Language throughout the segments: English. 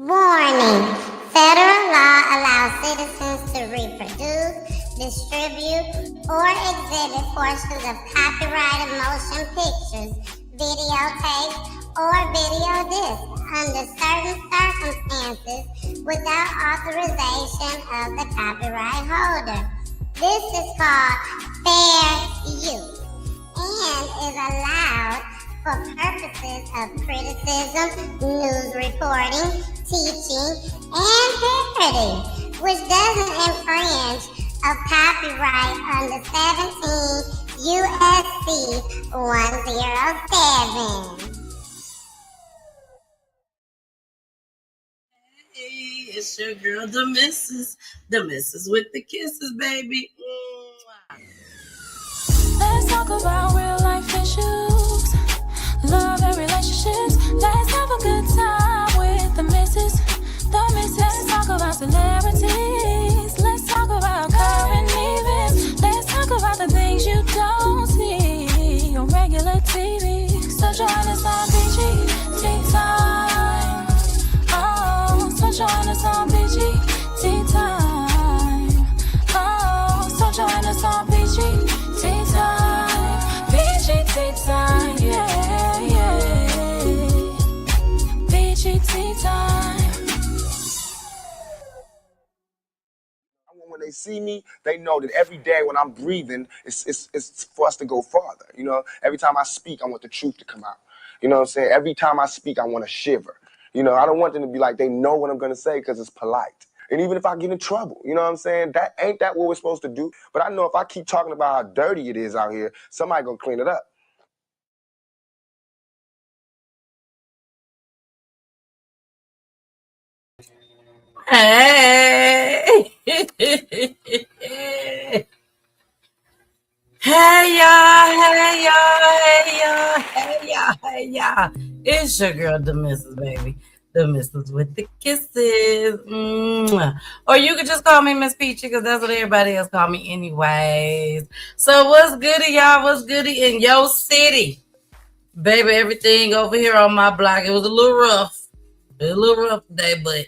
Warning. Federal law allows citizens to reproduce, distribute, or exhibit portions of copyrighted motion pictures, videotapes, or video discs under certain circumstances without authorization of the copyright holder. This is called fair use and is allowed for purposes of criticism, news reporting, teaching, and parody, which doesn't infringe of copyright under 17 USC 107. Hey, it's your girl, the missus with the kisses, baby. Let's talk about real life issues, love and relationships. Let's have a good time with the missus. Let's talk about celebrities. Let's talk about current events. Let's talk about the things you don't see on regular TV. So join us on Peachy Tea Time. Oh, so join us on Peachy Tea Time. Oh, so join us on Peachy Tea Time. Peachy Tea Time, yeah, yeah. Peachy Tea Time. When they see me, they know that every day when I'm breathing, it's for us to go farther. You know, every time I speak, I want the truth to come out. You know what I'm saying? Every time I speak, I want to shiver. You know, I don't want them to be like, they know what I'm going to say because it's polite. And even if I get in trouble, you know what I'm saying? That ain't that what we're supposed to do? But I know if I keep talking about how dirty it is out here, somebody going to clean it up. Hey. Hey y'all. It's your girl, the missus, baby. The missus with the kisses. Mwah. Or you could just call me Miss Peachy, because that's what everybody else call me anyways. So what's goody, y'all? What's goody in your city? Baby, everything over here on my block, it was a little rough. It was a little rough today, but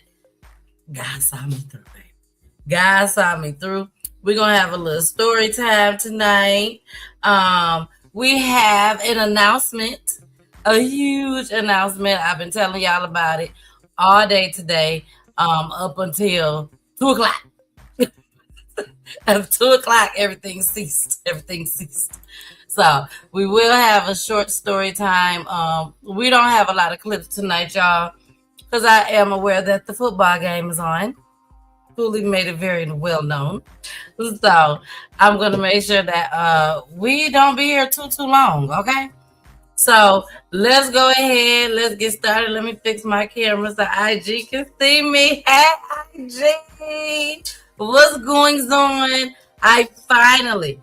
God saw me through, baby. God saw me through. We're going to have a little story time tonight. We have an announcement, a huge announcement. I've been telling y'all about it all day today, up until 2 o'clock. At 2 o'clock, everything ceased. So we will have a short story time. We don't have a lot of clips tonight, y'all, because I am aware that the football game is on. Fully made it very well known. So I'm going to make sure that we don't be here too long, okay? So let's go ahead. Let's get started. Let me fix my camera so IG can see me. Hey, IG. What's going on? I finally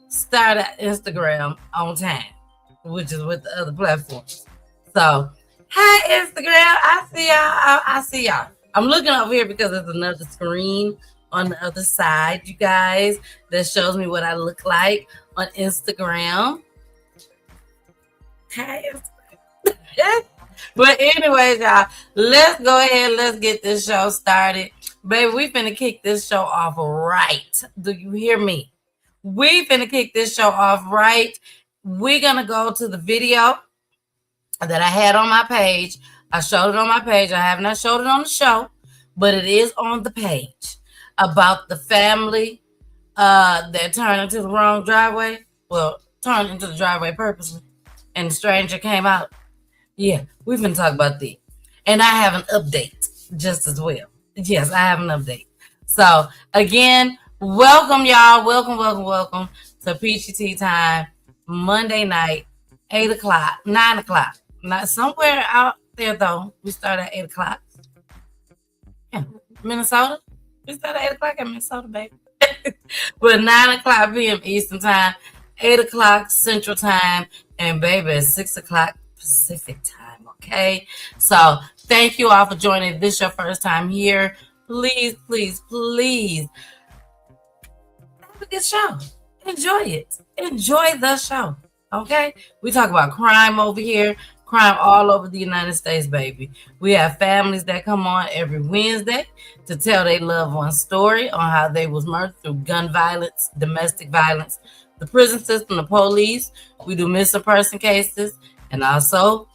started Instagram on time, which is with the other platforms. So, hey, Instagram. I see y'all. I'm looking over here because there's another screen on the other side, you guys, that shows me what I look like on Instagram. Hey, Instagram. But anyways, y'all, let's go ahead. Let's get this show started. Baby, we finna kick this show off right. Do you hear me? We finna kick this show off right. We're gonna go to the video that I had on my page. I showed it on my page. I have not showed it on the show, but it is on the page about the family that turned into the wrong driveway. Well, turned into the driveway purposely, and the stranger came out. Yeah, we've been talking about that. And I have an update just as well. Yes, I have an update. So, again, welcome, y'all. Welcome to Peachy Tea Time, Monday night, 8 o'clock, 9 o'clock. Not somewhere out there, though. We start at 8 o'clock. Yeah, Minnesota. We start at 8 o'clock in Minnesota, baby. But 9 o'clock p.m. Eastern Time, 8 o'clock Central Time, and baby, it's 6 o'clock Pacific Time, okay? So, thank you all for joining. If this is your first time here, please have a good show. Enjoy it. Enjoy the show, okay? We talk about crime over here. Crime all over the United States, baby. We have families that come on every Wednesday to tell their loved one's story on how they was murdered through gun violence, domestic violence, the prison system, the police. We do missing person cases and also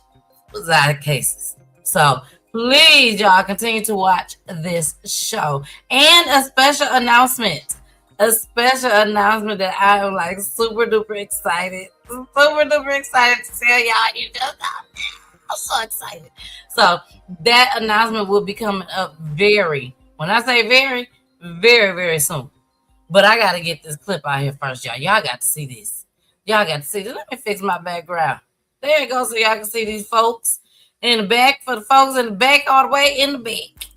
suicide cases. So please, y'all, continue to watch this show. And a special announcement. A special announcement that I am like super duper excited. Super duper excited to tell y'all. You just I'm so excited. So that announcement will be coming up when I say very, very, very soon. But I gotta get this clip out here first, y'all. Y'all got to see this. Y'all got to see this. Let me fix my background. There it goes, so y'all can see these folks in the back. For the folks in the back, all the way in the back.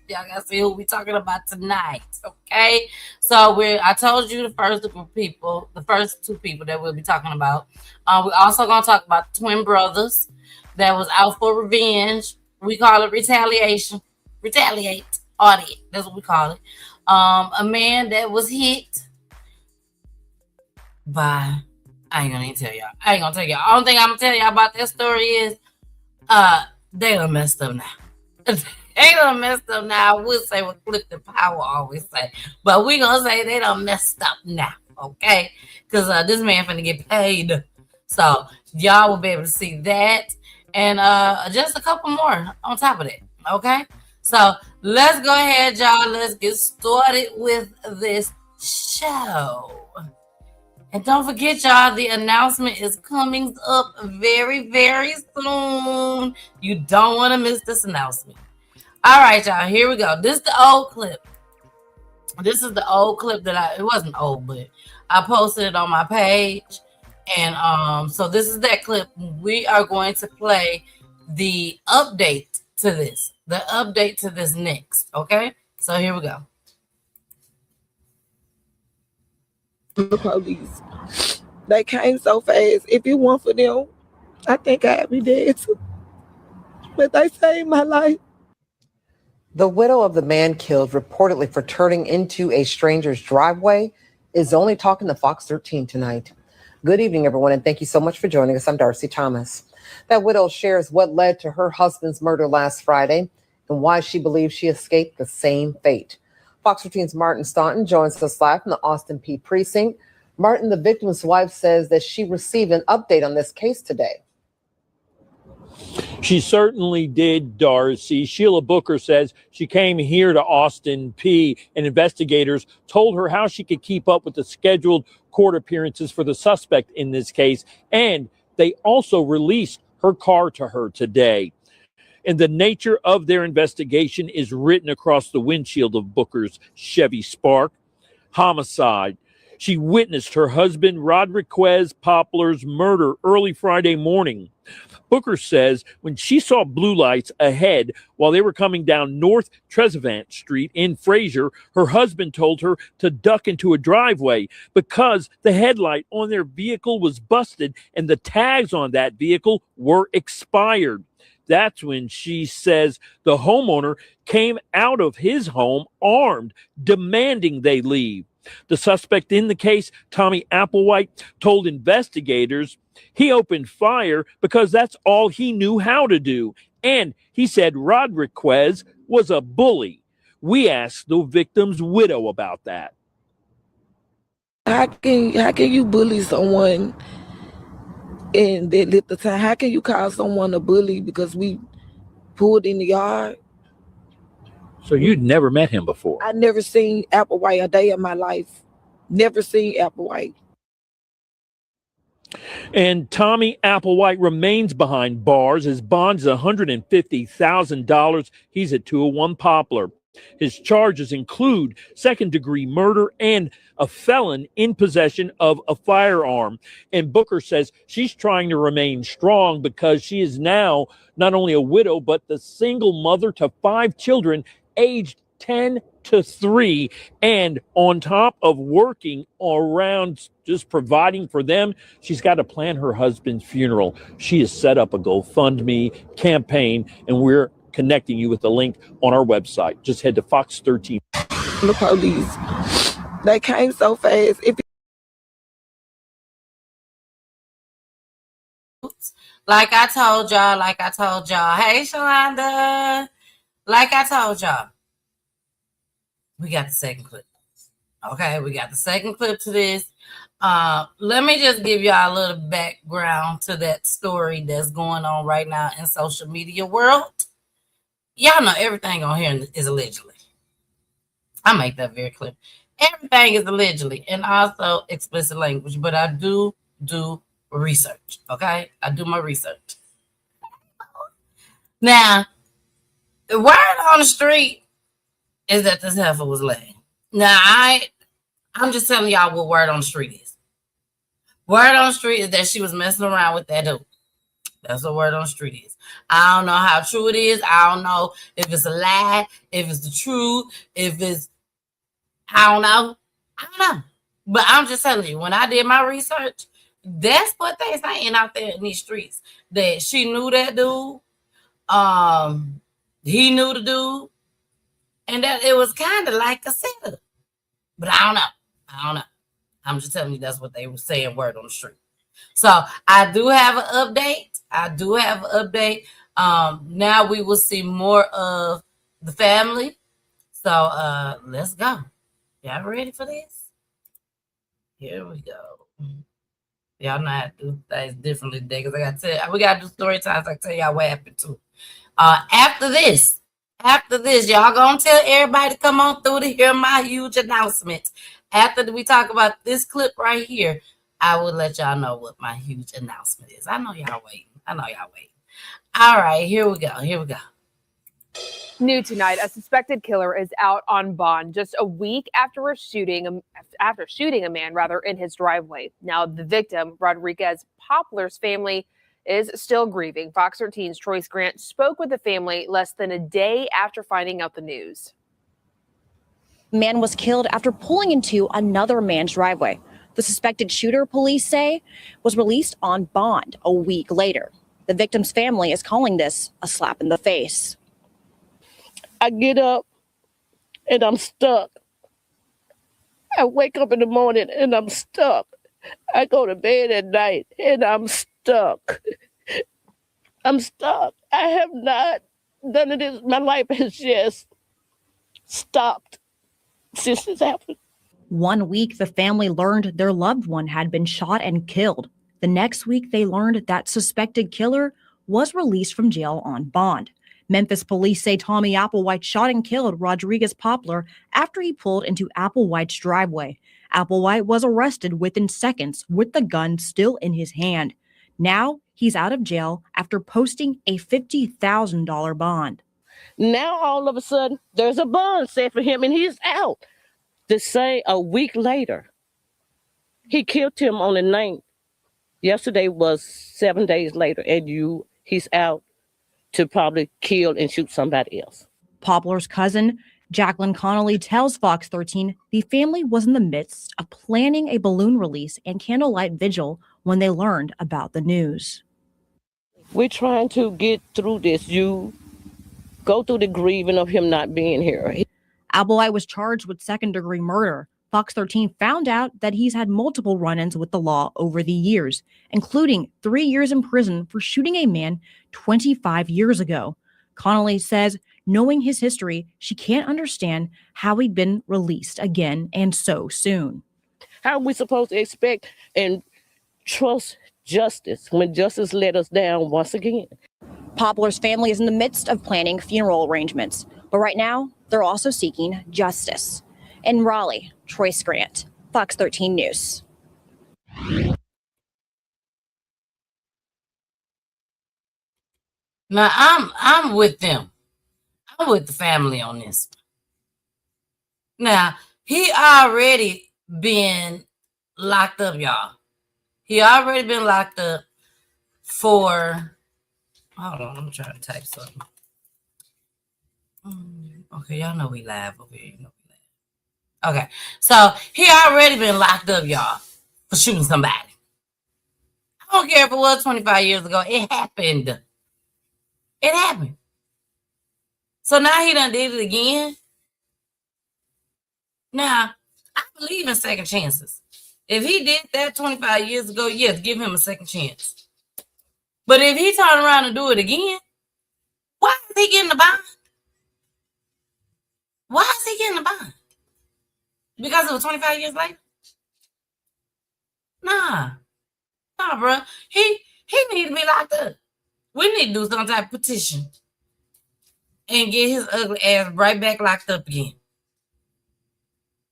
Y'all gotta see who we talking about tonight, okay? So I told you the first two people that we'll be talking about. We're also gonna talk about the twin brothers that was out for revenge. We call it retaliation. Retaliate. Audit. That's what we call it. A man that was hit by. I ain't gonna even tell y'all. I ain't gonna tell y'all. Only thing I'm gonna tell y'all about that story is, they done messed up now. They done messed up now. I would say what Clifton Powell always say, but we gonna say they done messed up now, okay? Because this man finna get paid, so y'all will be able to see that, and just a couple more on top of that, okay? So let's go ahead, y'all. Let's get started with this show. And don't forget, y'all, the announcement is coming up very, very soon. You don't want to miss this announcement. All right, y'all, here we go. This is the old clip. This is the old clip that it wasn't old, but I posted it on my page. And so this is that clip. We are going to play the update to this. The update to this next, okay? So here we go. The police. They came so fast. If it weren't for them, I think I'd be dead too. But they saved my life. The widow of the man killed reportedly for turning into a stranger's driveway is only talking to Fox 13 tonight. Good evening, everyone, and thank you so much for joining us. I'm Darcy Thomas. That widow shares what led to her husband's murder last Friday and why she believes she escaped the same fate. Fox 13's Martin Staunton joins us live from the Austin P precinct. Martin, the victim's wife, says that she received an update on this case today. She certainly did, Darcy. Sheila Booker says she came here to Austin P and investigators told her how she could keep up with the scheduled court appearances for the suspect in this case. And they also released her car to her today. And the nature of their investigation is written across the windshield of Booker's Chevy Spark. Homicide. She witnessed her husband, Rodriguez Poplar's murder early Friday morning. Booker says when she saw blue lights ahead while they were coming down North Trezevant Street in Fraser, her husband told her to duck into a driveway because the headlight on their vehicle was busted and the tags on that vehicle were expired. That's when she says the homeowner came out of his home armed, demanding they leave. The suspect in the case, Tommy Applewhite, told investigators he opened fire because that's all he knew how to do. And he said Rodriguez was a bully. We asked the victim's widow about that. How can you bully someone in that little time? How can you call someone a bully because we pulled in the yard? So you'd never met him before? I never seen Applewhite a day in my life. Never seen Applewhite. And Tommy Applewhite remains behind bars. His bond is $150,000. He's at 201 Poplar. His charges include second-degree murder and a felon in possession of a firearm. And Booker says she's trying to remain strong because she is now not only a widow, but the single mother to 5 children aged 10 to 3. And on top of working around just providing for them, she's got to plan her husband's funeral. She has set up a GoFundMe campaign, and we're connecting you with the link on our website. Just head to Fox 13. The police, they came so fast. news. Like I told y'all. Hey, Shalonda. Like I told y'all. We got the second clip. Okay, we got the second clip to this. Let me just give y'all a little background to that story that's going on right now in social media world. Y'all know everything on here is allegedly. I make that very clear. Everything is allegedly and also explicit language, but I do research. Okay, I do my research. Now, the word on the street is that this heifer was laying. Now, I'm just telling y'all what word on the street is. Word on the street is that she was messing around with that dude. That's what word on the street is. I don't know how true it is. I don't know if it's a lie, if it's the truth, if it's, I don't know. But I'm just telling you, when I did my research, that's what they saying out there in these streets. That she knew that dude. He knew the dude. And that it was kind of like a setup. But I don't know. I'm just telling you that's what they were saying word on the street. So I do have an update. Now we will see more of the family. So let's go. Y'all ready for this? Here we go. Y'all know how to do things differently today because I got to tell you, we got to do story times. I tell y'all what happened too. After this, y'all gonna tell everybody to come on through to hear my huge announcement. After we talk about this clip right here, I will let y'all know what my huge announcement is. I know y'all waiting. All right, here we go. New tonight, a suspected killer is out on bond just a week after shooting a man in his driveway. Now, the victim, Rodriguez Poplar's family, is still grieving. Fox 13's Troyce Grant spoke with the family less than a day after finding out the news. Man was killed after pulling into another man's driveway. The suspected shooter, police say, was released on bond a week later. The victim's family is calling this a slap in the face. I get up and I'm stuck. I wake up in the morning and I'm stuck. I go to bed at night and I'm stuck. I'm stuck. I have not done it. My life has just stopped since this happened. 1 week, the family learned their loved one had been shot and killed. The next week, they learned that suspected killer was released from jail on bond. Memphis police say Tommy Applewhite shot and killed Rodriguez Poplar after he pulled into Applewhite's driveway. Applewhite was arrested within seconds with the gun still in his hand. Now he's out of jail after posting a $50,000 bond. Now all of a sudden there's a bond set for him and he's out. To say a week later, he killed him on the 9th. Yesterday was 7 days later and he's out to probably kill and shoot somebody else. Poplar's cousin, Jacqueline Connolly, tells Fox 13 the family was in the midst of planning a balloon release and candlelight vigil when they learned about the news. We're trying to get through this. You go through the grieving of him not being here. Applewhite was charged with second-degree murder. Fox 13 found out that he's had multiple run-ins with the law over the years, including 3 years in prison for shooting a man 25 years ago. Connolly says, knowing his history, she can't understand how he'd been released again and so soon. How are we supposed to expect and trust justice when justice let us down once again? Poplar's family is in the midst of planning funeral arrangements, but right now they're also seeking justice. In Raleigh, Troyce Grant, Fox 13 News. Now I'm with them. I'm with the family on this. Now, he already been locked up, y'all. He already been locked up for, hold on, I'm trying to type something. Okay, y'all know we live over here. You know we live. Okay, so he already been locked up, y'all, for shooting somebody. I don't care if it was 25 years ago. It happened. It happened. So now he done did it again. Now, I believe in second chances. If he did that 25 years ago, yes, give him a second chance. But if he turn around and do it again, why is he getting the bond? Why is he getting the bond? Because it was 25 years later? Nah, bro. He need to be locked up. We need to do some type of petition and get his ugly ass right back locked up again.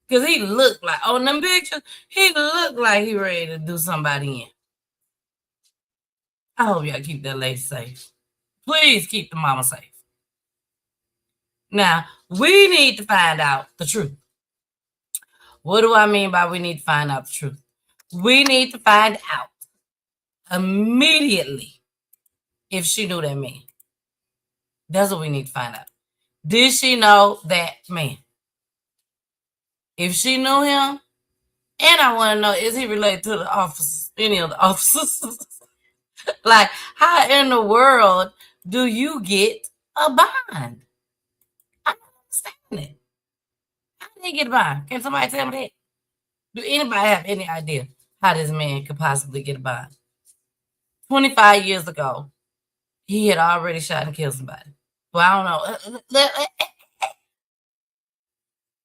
Because he looked like, on them pictures, he looked like he ready to do somebody in. I hope y'all keep that lady safe. Please keep the mama safe. Now, we need to find out the truth. What do I mean by we need to find out the truth? We need to find out immediately if she knew that man. That's what we need to find out. Did she know that man? If she knew him, and I want to know, is he related to the officers, any of the officers? Like, how in the world do you get a bond? I don't understand it. How did he get a bond? Can somebody tell me that? Do anybody have any idea how this man could possibly get a bond? 25 years ago, he had already shot and killed somebody. Well, I don't know.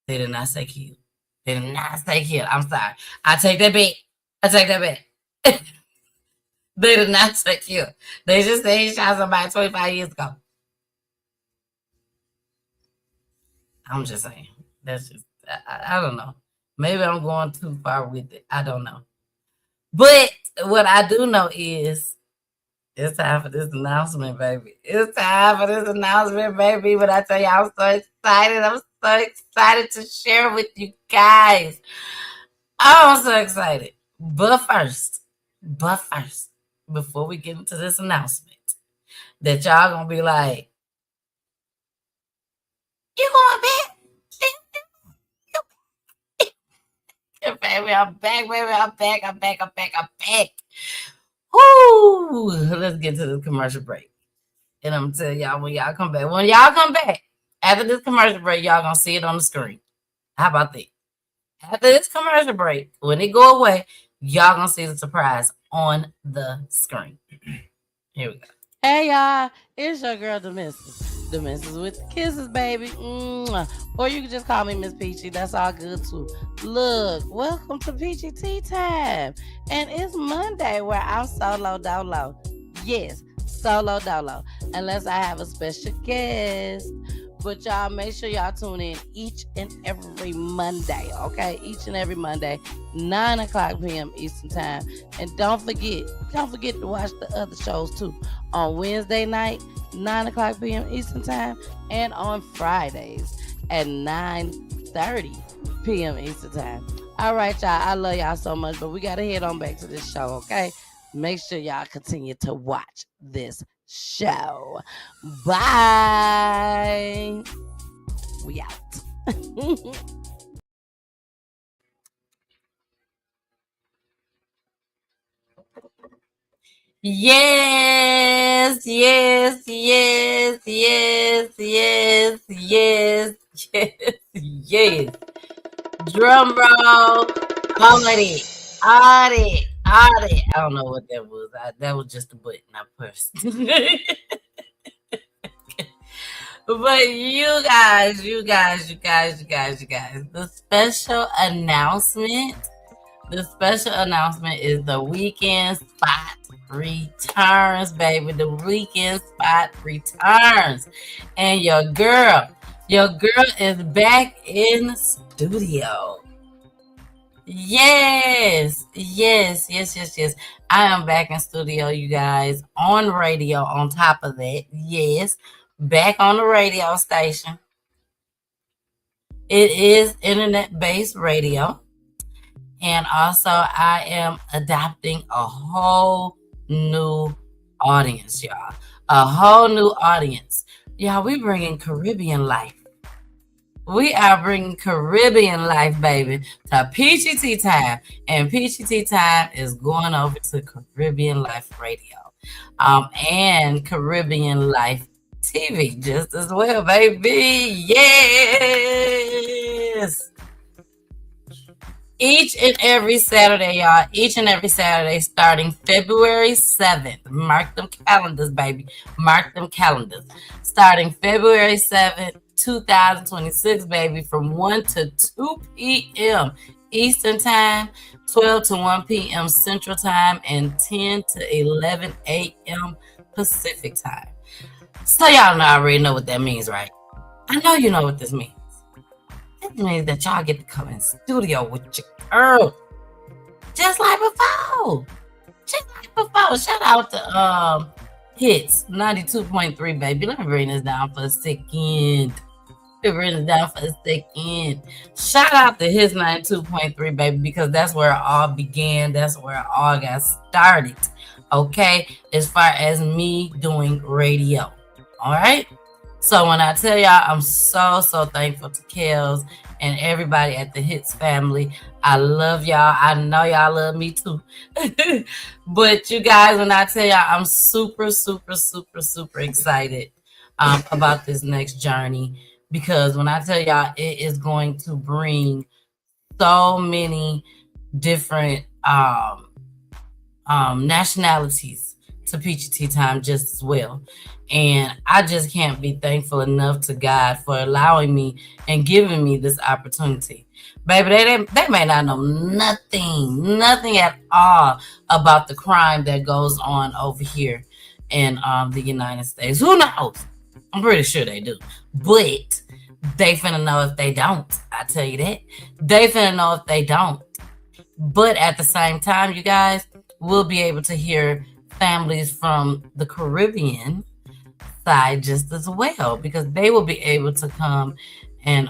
They did not say kill. They did not say kill. I'm sorry. I take that back. They did not say kill. They just say he shot somebody 25 years ago. I'm just saying. That's just, I don't know. Maybe I'm going too far with it. I don't know. But what I do know is it's time for this announcement, baby. It's time for this announcement, baby. When I tell you I'm so excited, I'm so excited to share with you guys. I'm so excited. But first, before we get into this announcement, that y'all gonna be like, you going back? Baby, I'm back, baby. I'm back. Whoo! Let's get to this commercial break. And I'm gonna tell y'all when y'all come back. When y'all come back, after this commercial break, y'all gonna see it on the screen. How about that? After this commercial break, when it go away, y'all gonna see the surprise on the screen. Here we go. Hey y'all, it's your girl the Missus with the kisses, baby. Mwah. Or you can just call me Miss Peachy. That's all good too. Look, welcome to Peachy Tea Time. And it's Monday where I'm solo dolo. Yes, solo dolo. Unless I have a special guest. But y'all make sure y'all tune in each and every Monday, okay? Each and every Monday, 9 o'clock p.m. Eastern Time. And don't forget to watch the other shows too. On Wednesday night, 9 o'clock p.m. Eastern Time. And on Fridays at 9:30 p.m. Eastern Time. All right, y'all. I love y'all so much, but we got to head on back to this show, okay? Make sure y'all continue to watch this show. Bye. We out. Yes. Drum roll. Audit. I don't know what that was. That was just a button I pushed. But you guys, the special announcement is the weekend spot returns, baby. The weekend spot returns. And your girl is back in the studio. Yes. I am back in studio, you guys, on radio on top of that. Yes, back on the radio station. It is internet-based radio. And also, I am adopting a whole new audience, y'all. A whole new audience. Y'all, we bringing Caribbean life. We are bringing Caribbean life, baby, to Peachy Tea Time. And Peachy Tea Time is going over to Caribbean Life Radio. And Caribbean Life TV just as well, baby. Yes. Each and every Saturday, y'all. Each and every Saturday starting February 7th. Mark them calendars, baby. Mark them calendars. Starting February 7th, 2026, baby, from 1 to 2 p.m. Eastern Time, 12 to 1 p.m. Central Time, and 10 to 11 a.m. Pacific Time. So y'all already know what that means, right? I know you know what this means. It means that y'all get to come in studio with your girl. Just like before. Shout out to Hits 92.3, baby. Let me bring this down for a second. Shout out to Hits 92.3, baby, because that's where it all began. That's where it all got started. Okay? As far as me doing radio. All right? So when I tell y'all, I'm so thankful to Kels and everybody at the Hits family. I love y'all. I know y'all love me too. But you guys, when I tell y'all, I'm super excited about this next journey. Because when I tell y'all, it is going to bring so many different nationalities to Peachy Tea Time just as well. And I just can't be thankful enough to God for allowing me and giving me this opportunity. Baby, they may not know nothing at all about the crime that goes on over here in the United States. Who knows? I'm pretty sure they do. But they finna know if they don't. I tell you that. They finna know if they don't. But at the same time, you guys, we'll be able to hear families from the Caribbean side just as well, because they will be able to come and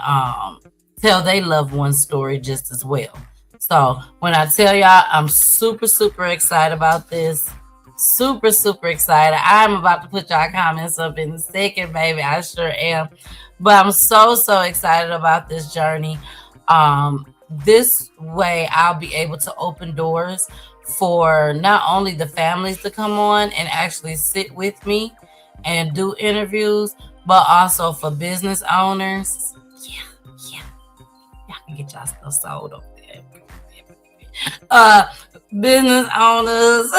tell their loved one's story just as well. So when I tell y'all, I'm super excited about this. Super excited. I'm about to put y'all comments up in a second, baby. I sure am. But I'm so excited about this journey. This way I'll be able to open doors for not only the families to come on and actually sit with me and do interviews, but also for business owners. Yeah. Y'all can get y'all stuff sold over there. Business owners.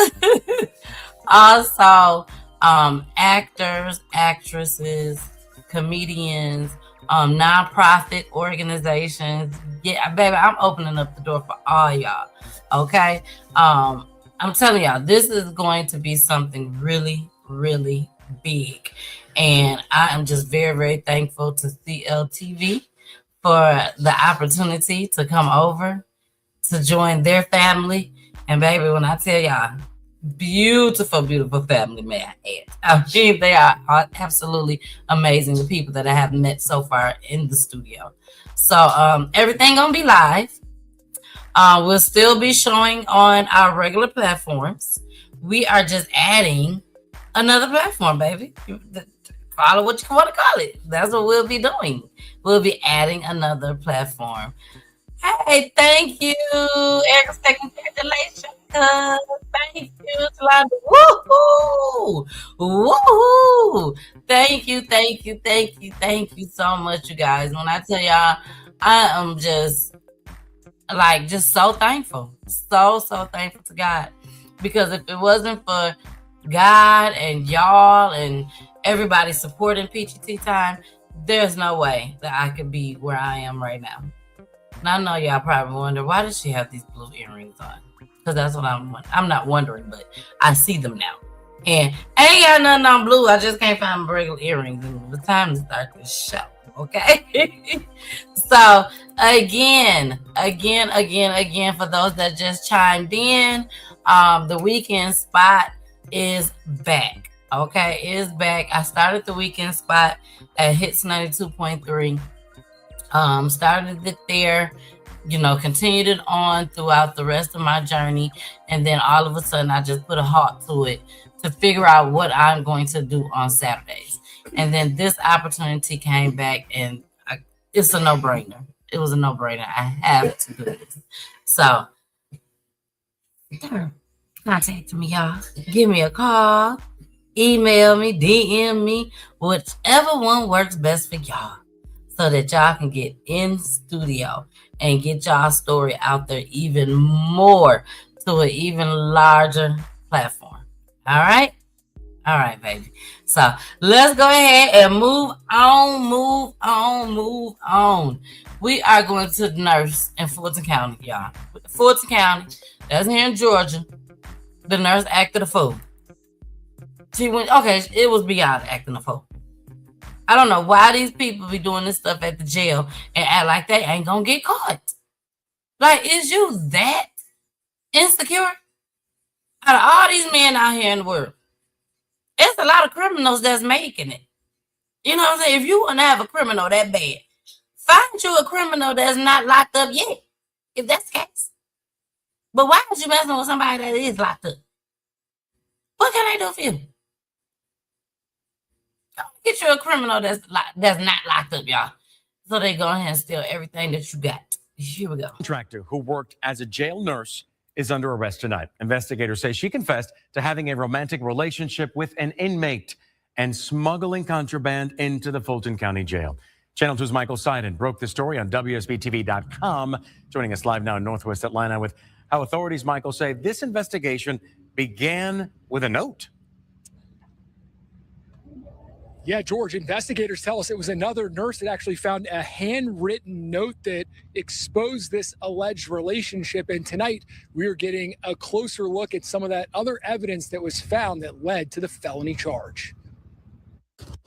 Also, actors, actresses, comedians, nonprofit organizations. Yeah, baby, I'm opening up the door for all y'all. Okay. I'm telling y'all, this is going to be something really big. And I am just very thankful to CLTV for the opportunity to come over to join their family. And baby, when I tell y'all, beautiful family, may I add. I mean, they are absolutely amazing, the people that I have met so far in the studio. So everything gonna be live. We'll still be showing on our regular platforms. We are just adding another platform, baby. Call it what you want to call it. That's what we'll be doing. We'll be adding another platform. Hey, thank you. Erica, congratulations. Thank you, Talanda. Woohoo! Thank you so much, you guys. When I tell y'all, I am just so thankful. So thankful to God. Because if it wasn't for God and y'all and everybody supporting Peachy Tea Time, there's no way that I could be where I am right now. And I know y'all probably wonder, why does she have these blue earrings on? Because that's what I'm not wondering, but I see them now. And I ain't got nothing on blue. I just can't find my regular earrings. And it's time to start this show, okay? So, again, for those that just chimed in, the weekend spot is back, okay? It is back. I started the weekend spot at Hits 92.3. Started it there, continued it on throughout the rest of my journey. And then all of a sudden, I just put a halt to it to figure out what I'm going to do on Saturdays. And then this opportunity came back, and it's a no-brainer. It was a no-brainer. I have to do this. So, contact me, y'all. Give me a call, email me, DM me, whichever one works best for y'all, so that y'all can get in studio and get y'all story out there even more to an even larger platform. All right? All right, baby. So let's go ahead and move on. We are going to the nurse in Fulton County, y'all. Fulton County, that's here in Georgia. The nurse acted a fool. She went, okay, it was beyond acting a fool. I don't know why these people be doing this stuff at the jail and act like they ain't gonna get caught. Like, is you that insecure? Out of all these men out here in the world, it's a lot of criminals that's making it. You know what I'm saying? If you want to have a criminal that bad, find you a criminal that's not locked up yet, if that's the case. But why are you messing with somebody that is locked up? What can they do for you? Get you a criminal that's not locked up, y'all. So they go ahead and steal everything that you got. Here we go. Contractor who worked as a jail nurse is under arrest tonight. Investigators say she confessed to having a romantic relationship with an inmate and smuggling contraband into the Fulton County Jail. Channel 2's Michael Seiden broke the story on WSBTV.com, joining us live now in Northwest Atlanta with how authorities, Michael, say this investigation began with a note. Yeah, George, investigators tell us it was another nurse that actually found a handwritten note that exposed this alleged relationship. And tonight, we are getting a closer look at some of that other evidence that was found that led to the felony charge.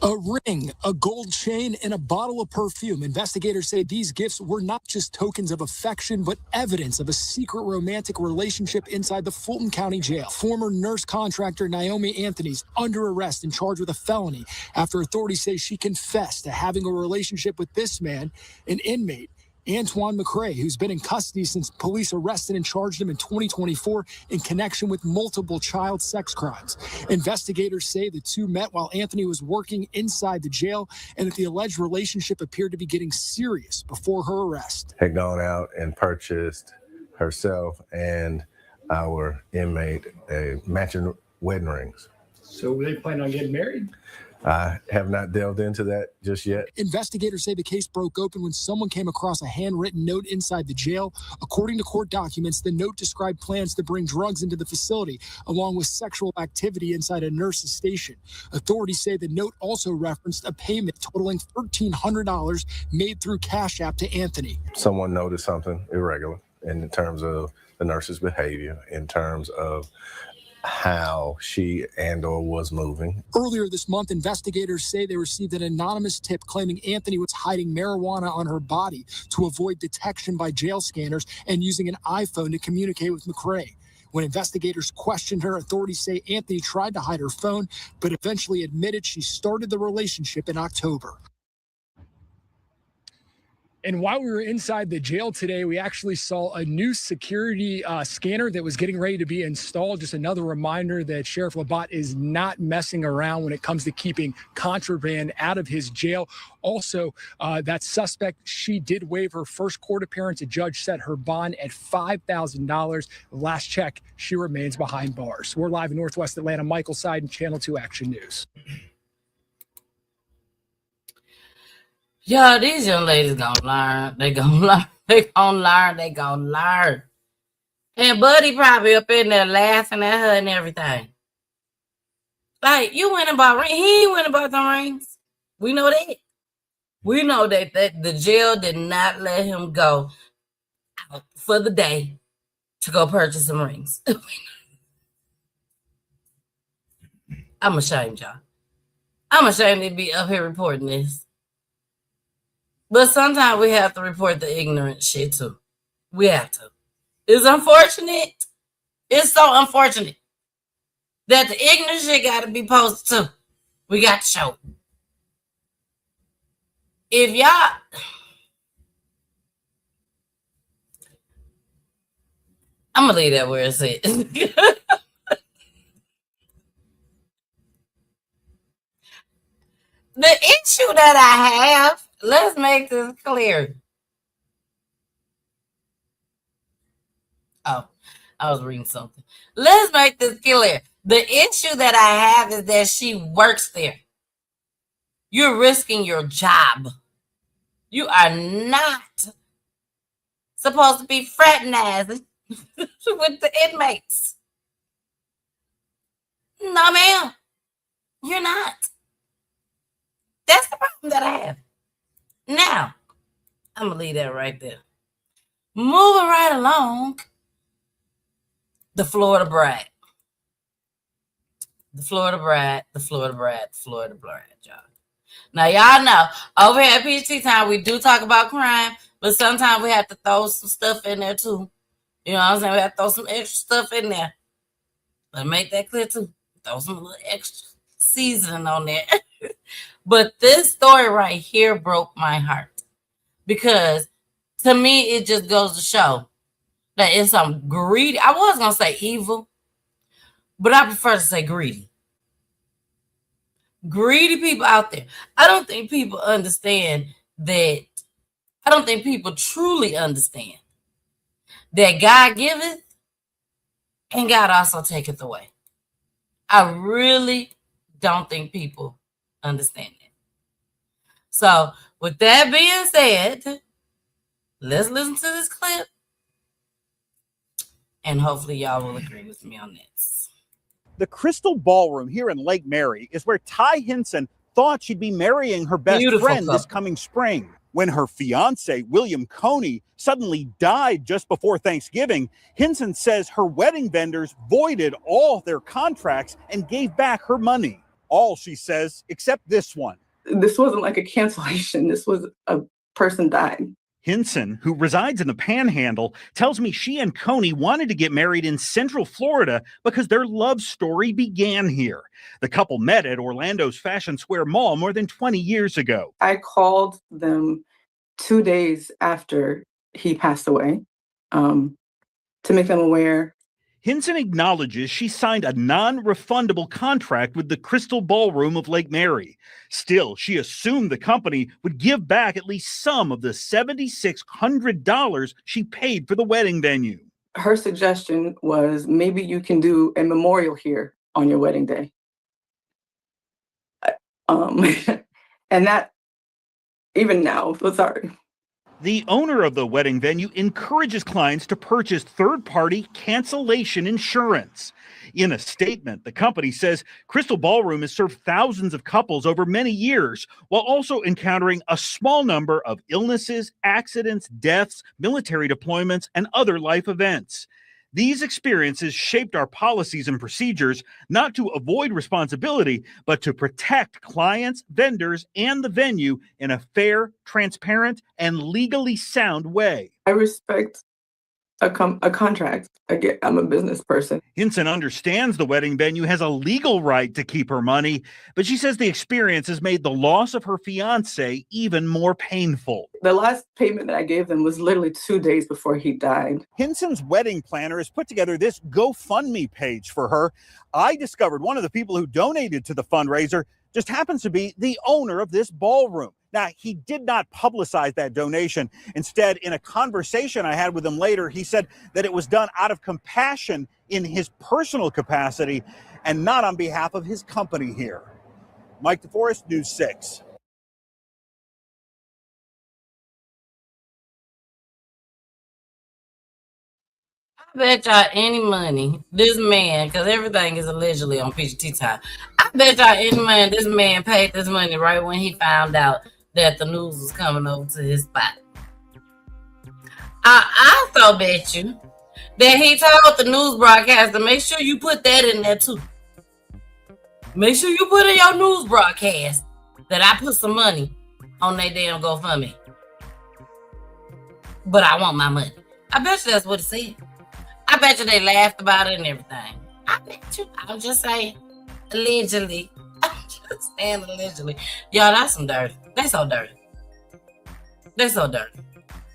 A ring, a gold chain, and a bottle of perfume. Investigators say these gifts were not just tokens of affection, but evidence of a secret romantic relationship inside the Fulton County Jail. Former nurse contractor Naomi Anthony's under arrest and charged with a felony after authorities say she confessed to having a relationship with this man, an inmate, Antoine McCrae, who's been in custody since police arrested and charged him in 2024 in connection with multiple child sex crimes. Investigators say the two met while Anthony was working inside the jail and that the alleged relationship appeared to be getting serious before her arrest. Had gone out and purchased herself and our inmate a matching wedding rings. So were they planning on getting married? I have not delved into that just yet. Investigators say the case broke open when someone came across a handwritten note inside the jail. According to court documents, the note described plans to bring drugs into the facility, along with sexual activity inside a nurse's station. Authorities say the note also referenced a payment totaling $1,300 made through Cash App to Anthony. Someone noticed something irregular in terms of the nurse's behavior, in terms of how she and/or was moving. Earlier this month, investigators say they received an anonymous tip claiming Anthony was hiding marijuana on her body to avoid detection by jail scanners and using an iPhone to communicate with McCrae. When investigators questioned her, authorities say Anthony tried to hide her phone, but eventually admitted she started the relationship in October. And while we were inside the jail today, we actually saw a new security scanner that was getting ready to be installed. Just another reminder that Sheriff Labatt is not messing around when it comes to keeping contraband out of his jail. Also, that suspect, she did waive her first court appearance. A judge set her bond at $5,000. Last check, she remains behind bars. We're live in Northwest Atlanta. Michael Seiden, Channel 2 Action News. Yo, these young ladies gonna learn. They gonna learn. They gonna learn. They gonna learn. And Buddy probably up in there laughing at her and everything. Like, you went and bought rings. He went and bought them rings. We know that. We know that the jail did not let him go out for the day to go purchase some rings. I'm ashamed, y'all. I'm ashamed to be up here reporting this. But sometimes we have to report the ignorant shit too. We have to. It's unfortunate. It's so unfortunate that the ignorant shit got to be posted too. We got to show. If y'all... I'm going to leave that where it's at. The issue that I have, let's make this clear. Oh, I was reading something. Let's make this clear. The issue that I have is that she works there. You're risking your job. You are not supposed to be fraternizing with the inmates. No, ma'am, you're not. That's the problem that I have. Now, I'm going to leave that right there. Moving right along, the Florida bride. The Florida bride, y'all. Now, y'all know, over here at Peachy Time, we do talk about crime, but sometimes we have to throw some stuff in there, too. You know what I'm saying? We have to throw some extra stuff in there. But make that clear, too. Throw some little extra seasoning on there. But this story right here broke my heart. Because, to me, it just goes to show that it's some greedy. I was going to say evil, but I prefer to say greedy. Greedy people out there. I don't think people understand that. I don't think people truly understand that God giveth and God also taketh away. I really don't think people understand that. So, with that being said, let's listen to this clip. And hopefully y'all will agree with me on this. The Crystal Ballroom here in Lake Mary is where Ty Hinson thought she'd be marrying her best friend this coming spring. When her fiance, William Coney, suddenly died just before Thanksgiving, Hinson says her wedding vendors voided all their contracts and gave back her money. All, she says, except this one. This wasn't like a cancellation. This was a person died. Hinson, who resides in the Panhandle, tells me she and Coney wanted to get married in Central Florida because their love story began here. The couple met at Orlando's Fashion Square Mall more than 20 years ago. I called them 2 days after he passed away to make them aware. Hinson acknowledges she signed a non-refundable contract with the Crystal Ballroom of Lake Mary. Still, she assumed the company would give back at least some of the $7,600 she paid for the wedding venue. Her suggestion was maybe you can do a memorial here on your wedding day. And that, even now, sorry. The owner of the wedding venue encourages clients to purchase third-party cancellation insurance. In a statement, the company says Crystal Ballroom has served thousands of couples over many years, while also encountering a small number of illnesses, accidents, deaths, military deployments, and other life events. These experiences shaped our policies and procedures, not to avoid responsibility, but to protect clients, vendors, and the venue in a fair, transparent, and legally sound way. I respect a contract. I'm a business person. Hinson understands the wedding venue has a legal right to keep her money, but she says the experience has made the loss of her fiance even more painful. The last payment that I gave them was literally 2 days before he died. Hinson's wedding planner has put together this GoFundMe page for her. I discovered one of the people who donated to the fundraiser just happens to be the owner of this ballroom. Now, he did not publicize that donation. Instead, in a conversation I had with him later, he said that it was done out of compassion in his personal capacity and not on behalf of his company here. Mike DeForest, News 6. I bet y'all any money, this man, because everything is allegedly on PGT time. I bet y'all any money, this man paid this money right when he found out that the news was coming over to his spot. I also bet you that he told the news broadcaster, make sure you put that in there too. Make sure you put in your news broadcast that I put some money on that damn GoFundMe. But I want my money. I bet you that's what he said. I bet you they laughed about it and everything. I bet you. I'm just saying. Allegedly. I'm just saying allegedly. Y'all, that's some dirty. They so dirty. They're so dirty.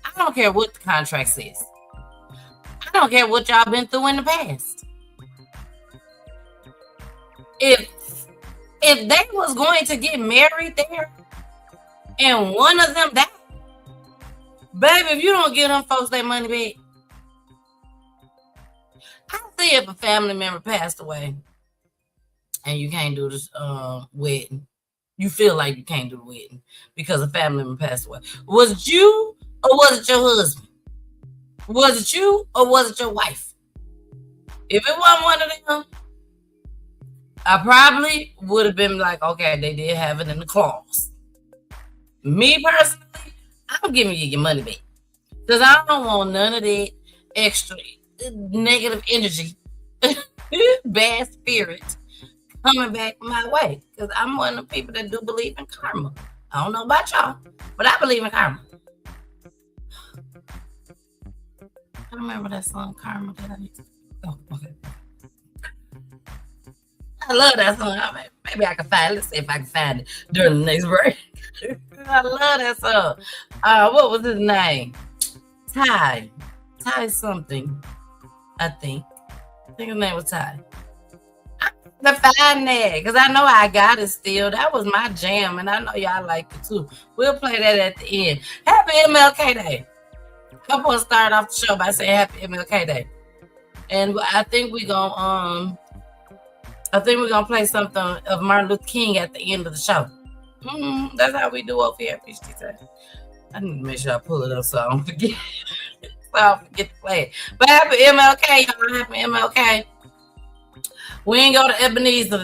I don't care what the contract says. I don't care what y'all been through in the past. If they was going to get married there and one of them died, baby, if you don't give them folks their money back, I see if a family member passed away and you can't do this wedding. You feel like you can't do the wedding because a family member passed away. Was it you or was it your husband? Was it you or was it your wife? If it wasn't one of them, I probably would have been like, okay, they did have it in the clause. Me personally, I'm giving you your money back. Because I don't want none of that extra negative energy, bad spirit coming back my way. Because I'm one of the people that do believe in karma. I don't know about y'all, but I believe in karma. I remember that song, Karma. Oh, okay. I love that song. Maybe I can find it. Let's see if I can find it during the next break. I love that song. What was his name? Tyme something. I think his name was Tyme. I can find that because I know I got it still. That was my jam, and I know y'all like it too. We'll play that at the end. Happy MLK Day. I'm gonna start off the show by saying Happy MLK Day, and I think we're gonna play something of Martin Luther King at the end of the show. That's how we do over here at Peachy. I need to make sure I pull it up so I don't forget. To play it. But happy MLK, y'all. Happy MLK. We ain't go to Ebenezer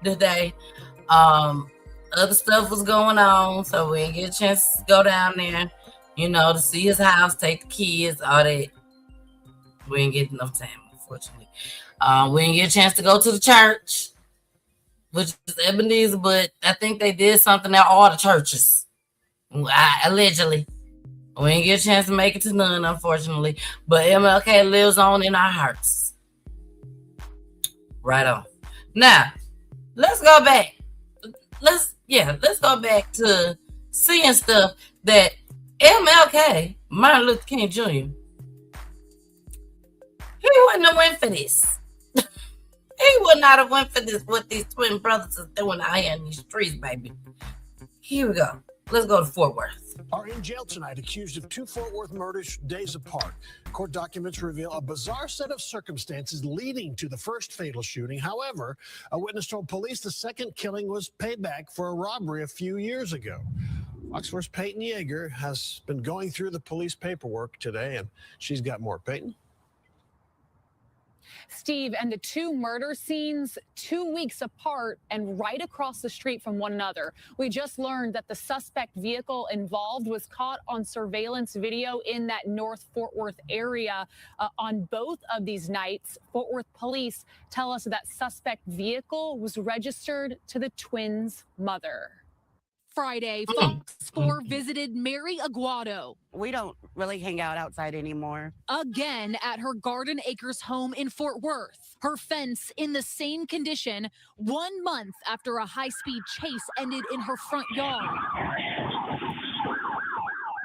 today. Other stuff was going on, so we didn't get a chance to go down there, to see his house, take the kids, all that. We didn't get enough time, unfortunately. We didn't get a chance to go to the church, which is Ebenezer, but I think they did something at all the churches. Allegedly. We didn't get a chance to make it to none, unfortunately. But MLK lives on in our hearts. Right on. Now, let's go back. Let's go back to seeing stuff that MLK, Martin Luther King Jr., he wouldn't have went for this. He would not have went for this, what these twin brothers are doing out here in these streets, baby. Here we go. Let's go to Fort Worth. Are in jail tonight, accused of 2 Fort Worth murders days apart. Court documents reveal a bizarre set of circumstances leading to the first fatal shooting. However, a witness told police the second killing was payback for a robbery a few years ago. Fox 4's Peyton Yeager has been going through the police paperwork today, and she's got more. Peyton? Steve, and the 2 murder scenes 2 weeks apart and right across the street from one another. We just learned that the suspect vehicle involved was caught on surveillance video in that North Fort Worth area on both of these nights. Fort Worth police tell us that suspect vehicle was registered to the twins' mother. Friday, Fox 4 visited Mary Aguado. We don't really hang out outside anymore. Again at her Garden Acres home in Fort Worth. Her fence in the same condition 1 month after a high-speed chase ended in her front yard.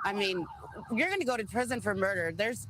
I mean, you're going to go to prison for murder. There's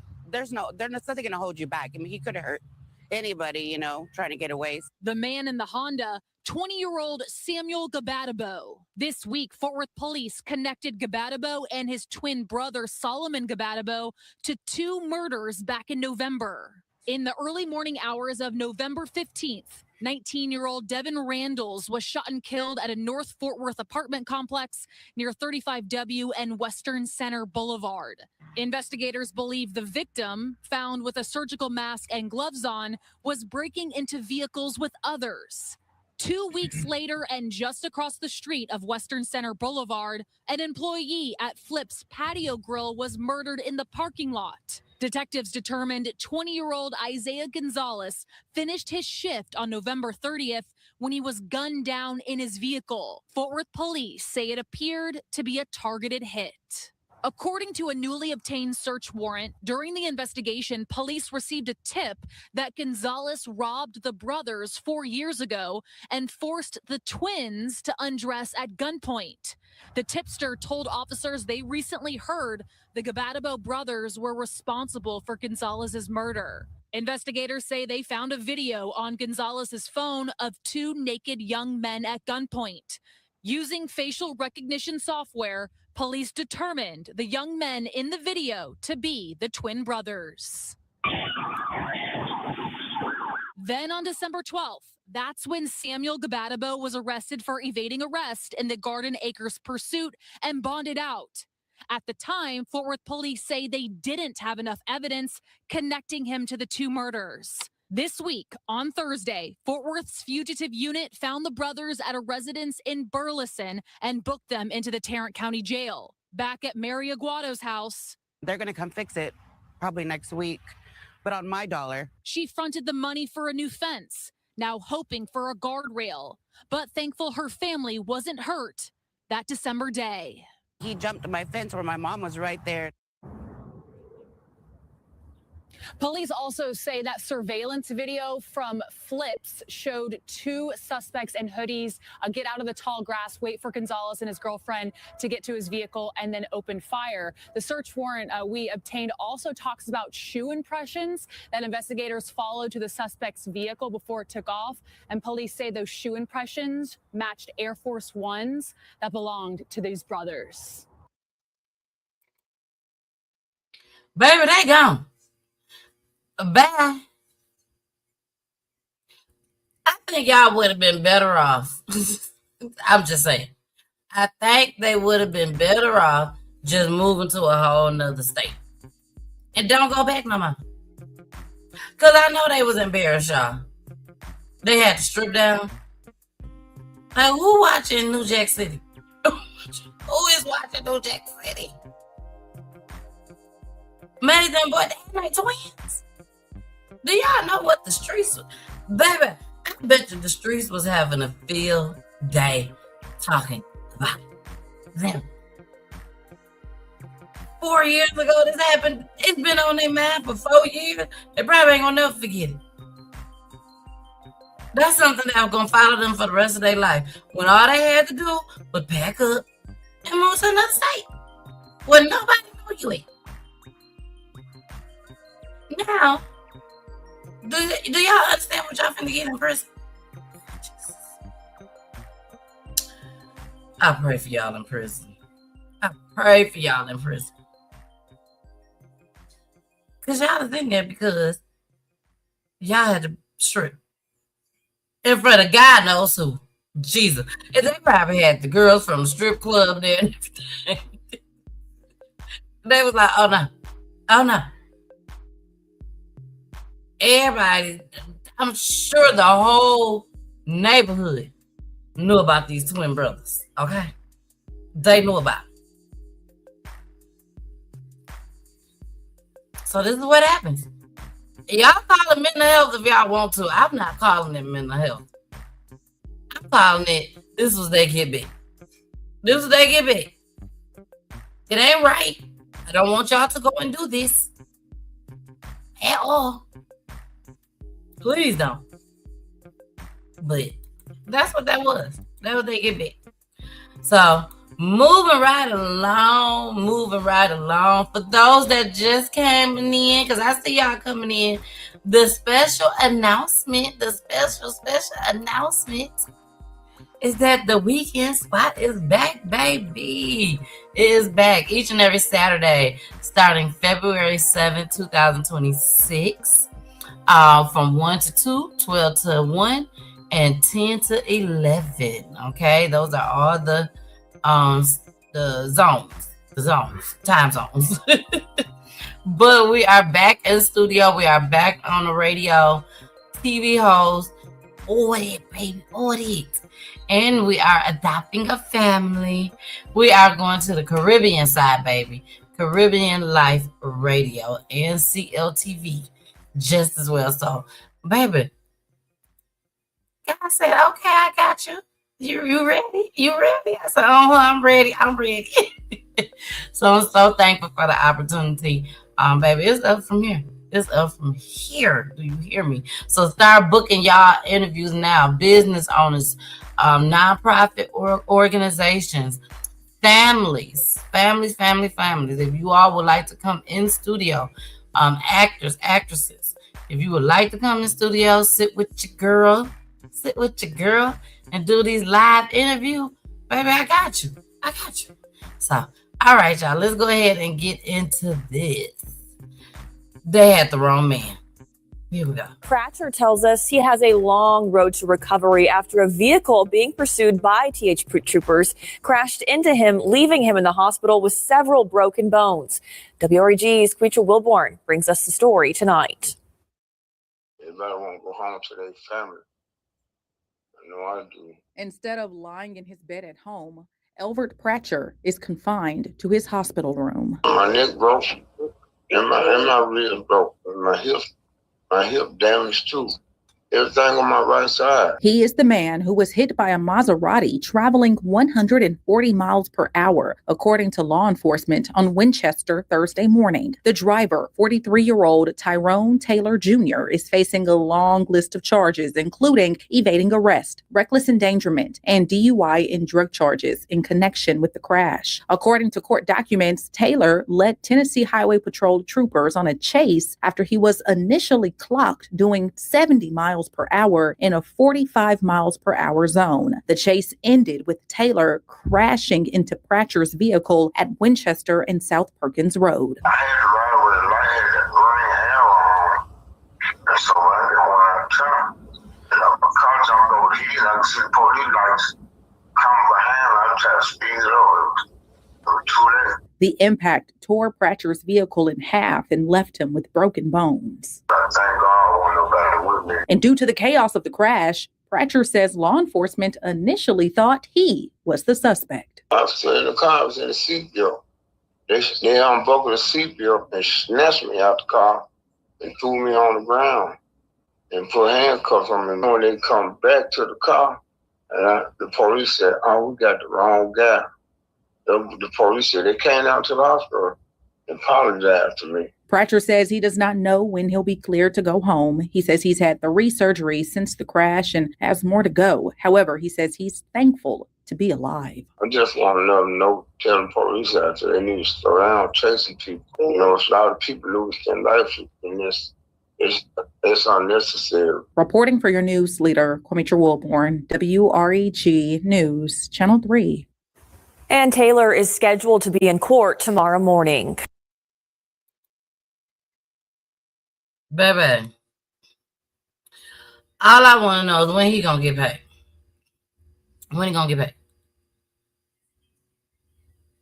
nothing going to hold you back. I mean, he could have hurt anybody, trying to get away. The man in the Honda, 20-year-old Samuel Gabadabo. This week, Fort Worth police connected Gabadabo and his twin brother, Solomon Gabadabo, to 2 murders back in November. In the early morning hours of November 15th, 19-year-old Devin Randalls was shot and killed at a North Fort Worth apartment complex near 35W and Western Center Boulevard. Investigators believe the victim, found with a surgical mask and gloves on, was breaking into vehicles with others. 2 weeks later, and just across the street of Western Center Boulevard, an employee at Flip's Patio Grill was murdered in the parking lot. Detectives determined 20-year-old Isaiah Gonzalez finished his shift on November 30th when he was gunned down in his vehicle. Fort Worth police say it appeared to be a targeted hit. According to a newly obtained search warrant, during the investigation, police received a tip that Gonzalez robbed the brothers 4 years ago and forced the twins to undress at gunpoint. The tipster told officers they recently heard the Gabadabo brothers were responsible for Gonzalez's murder. Investigators say they found a video on Gonzalez's phone of 2 naked young men at gunpoint. Using facial recognition software, police determined the young men in the video to be the twin brothers. Then on December 12th, that's when Samuel Gabadabo was arrested for evading arrest in the Garden Acres pursuit and bonded out. At the time, Fort Worth police say they didn't have enough evidence connecting him to the two murders. This week, on Thursday, Fort Worth's fugitive unit found the brothers at a residence in Burleson and booked them into the Tarrant County Jail. Back at Mary Aguado's house, They're going to come fix it probably next week, but on my dollar. she fronted the money for a new fence, now hoping for a guardrail, but thankful her family wasn't hurt that December day. He jumped my fence where my mom was right there. Police also say that surveillance video from Flips showed two suspects in hoodies get out of the tall grass, wait for Gonzalez and his girlfriend to get to his vehicle, and then open fire. The search warrant we obtained also talks about shoe impressions that investigators followed to the suspect's vehicle before it took off. And police say those shoe impressions matched Air Force Ones that belonged to these brothers. Baby, they gone. Bye. I think y'all would have been better off. I'm just saying. I think they would have been better off just moving to a whole nother state. And don't go back no more. Because I know they was embarrassed, y'all. They had to strip down. Like, who watching New Jack City? Who is watching New Jack City? Maybe them boys, they ain't like twins. Do y'all know what the streets was? Baby, I bet you the streets was having a field day talking about them. 4 years ago this happened. It's been on their mind for 4 years. They probably ain't gonna never forget it. That's something that was gonna follow them for the rest of their life. When all they had to do was pack up and move to another state where nobody knew you at. Now, do y'all understand what y'all finna get in prison? I pray for y'all in prison. I pray for y'all in prison. Because y'all is in there because y'all had to strip. In front of God knows who. Jesus. And they probably had the girls from the strip club there and everything. They was like, oh no. Oh no. Everybody, I'm sure the whole neighborhood knew about these twin brothers, okay? They knew about it. So this is what happens. Y'all call it mental health if y'all want to. I'm not calling it mental health. I'm calling it, this was their get back. This was their get back. It ain't right. I don't want y'all to go and do this at all. Please don't. But that's what that was. That was they get back. So moving right along. For those that just came in, because I see y'all coming in, the special announcement is that the weekend spot is back, baby. It is back each and every Saturday, starting February 7th, 2026. From 1 to 2, 12 to 1, and 10 to 11. Okay, those are all the time zones. But we are back in the studio. We are back on the radio, TV host, all it, baby, all it. And we are adopting a family. We are going to the Caribbean side, baby. Caribbean Life Radio and CLTV. Just as well. So, baby, God said, okay, I got you. You ready? You ready? I said, oh, I'm ready. So I'm so thankful for the opportunity. Baby, it's up from here. It's up from here. Do you hear me? So start booking y'all interviews now. Business owners, nonprofit organizations, families. If you all would like to come in studio, actors, actresses. If you would like to come in studio, sit with your girl, and do these live interviews, baby, I got you. So, all right, y'all, let's go ahead and get into this. They had the wrong man. Here we go. Pratcher tells us he has a long road to recovery after a vehicle being pursued by TH troopers crashed into him, leaving him in the hospital with several broken bones. WREG's Preacher Wilborn brings us the story tonight. Everybody want to go home to their family. I know I do. Instead of lying in his bed at home, Elvert Pratcher is confined to his hospital room. My neck broke, and my ribs broke, and my hip damaged too. Everything on my right side. He is the man who was hit by a Maserati traveling 140 miles per hour, according to law enforcement on Winchester Thursday morning. The driver, 43-year-old Tyrone Taylor Jr., is facing a long list of charges, including evading arrest, reckless endangerment, and DUI and drug charges in connection with the crash. According to court documents, Taylor led Tennessee Highway Patrol troopers on a chase after he was initially clocked doing 70 miles per hour in a 45 miles per hour zone. The chase ended with Taylor crashing into Pratcher's vehicle at Winchester and South Perkins Road. I had to ride with a light, had that green hair on, and so I didn't want to turn. And a car jumped over here, I could see the police lights coming behind. I tried to speed it over. It was too late. The impact tore Pratcher's vehicle in half and left him with broken bones. I thank God when nobody with me. And due to the chaos of the crash, Pratcher says law enforcement initially thought he was the suspect. I was still in the car, I was in the seatbelt. They unbuckled the seatbelt and snatched me out the car and threw me on the ground and put handcuffs on me. When they come back to the car, and the police said, "Oh, we got the wrong guy." The police said they came out to the hospital and apologized to me. Pratcher says he does not know when he'll be cleared to go home. He says he's had 3 surgeries since the crash and has more to go. However, he says he's thankful to be alive. I just want to let them know, tell the police out there they need to stay around chasing people. You know, it's a lot of people lose their life in this. It's unnecessary. Reporting for your news leader, Kwame Wilborn, WREG News, Channel 3. And Taylor is scheduled to be in court tomorrow morning. Baby, all I want to know is when he gonna get paid. When he gonna get paid?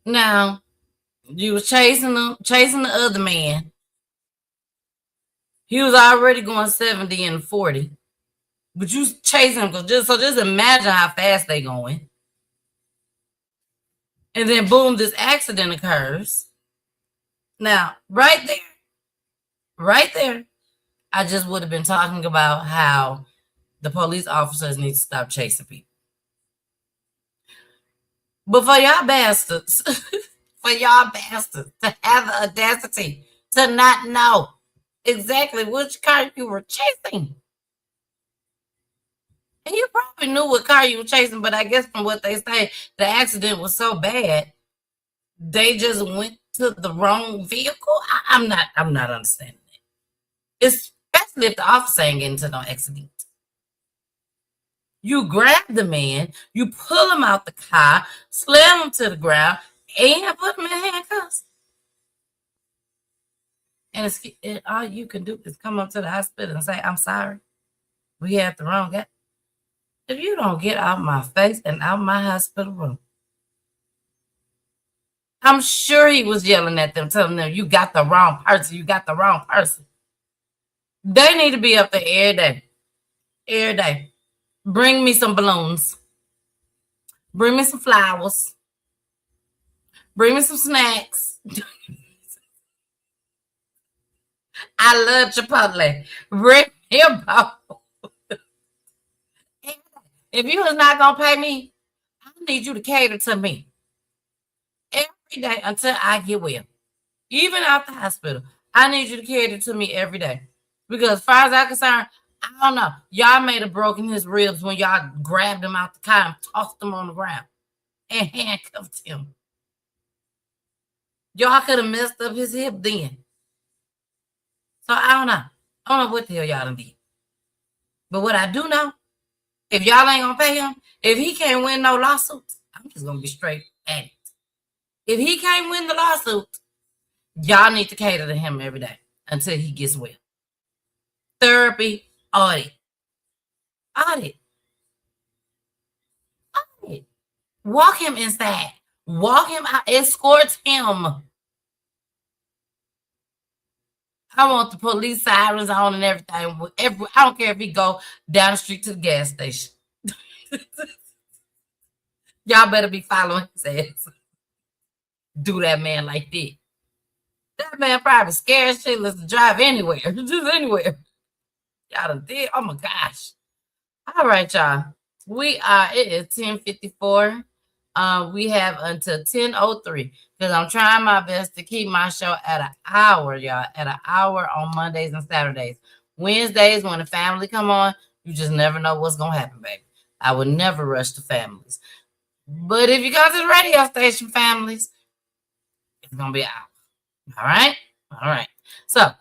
Now, you was chasing the other man. He was already going 70 and 40, but you chasing him just imagine how fast they going. And then boom, this accident occurs. Now, right there, I just would have been talking about how the police officers need to stop chasing people. But for y'all bastards, to have the audacity to not know exactly which car you were chasing. And you probably knew what car you were chasing, but I guess from what they say, the accident was so bad, they just went to the wrong vehicle. I'm not understanding it. Especially if the officer ain't getting into no accident. You grab the man, you pull him out the car, slam him to the ground, and put him in handcuffs. And all you can do is come up to the hospital and say, "I'm sorry, we had the wrong guy." If you don't get out my face and out my hospital room, I'm sure he was yelling at them, telling them, "You got the wrong person. You got the wrong person." They need to be up there every day. Every day. Bring me some balloons. Bring me some flowers. Bring me some snacks. I love Chipotle. Bring me a bowl. If you is not going to pay me, I need you to cater to me every day until I get well. Even out the hospital, I need you to cater to me every day. Because as far as I'm concerned, I don't know. Y'all may have broken his ribs when y'all grabbed him out the car and tossed him on the ground and handcuffed him. Y'all could have messed up his hip then. So I don't know. I don't know what the hell y'all done did. But what I do know, if y'all ain't gonna pay him, if he can't win no lawsuits, I'm just gonna be straight at it. If he can't win the lawsuit, y'all need to cater to him every day until he gets well. therapy, audit. Audit. Audit. Walk him inside. Walk him out. Escort him. I want the police sirens on and everything. I don't care if he go down the street to the gas station. Y'all better be following his ass. Do that man like that. That man probably scared shitless to drive anywhere. Just anywhere. Y'all done did. Oh my gosh. All right, y'all. It is 10:54. We have until 10:03 because I'm trying my best to keep my show at an hour, y'all. At an hour on Mondays and Saturdays. Wednesdays, when the family come on, you just never know what's gonna happen, baby. I would never rush the families. But if you go to the radio station families, it's gonna be an hour. All right? All right. So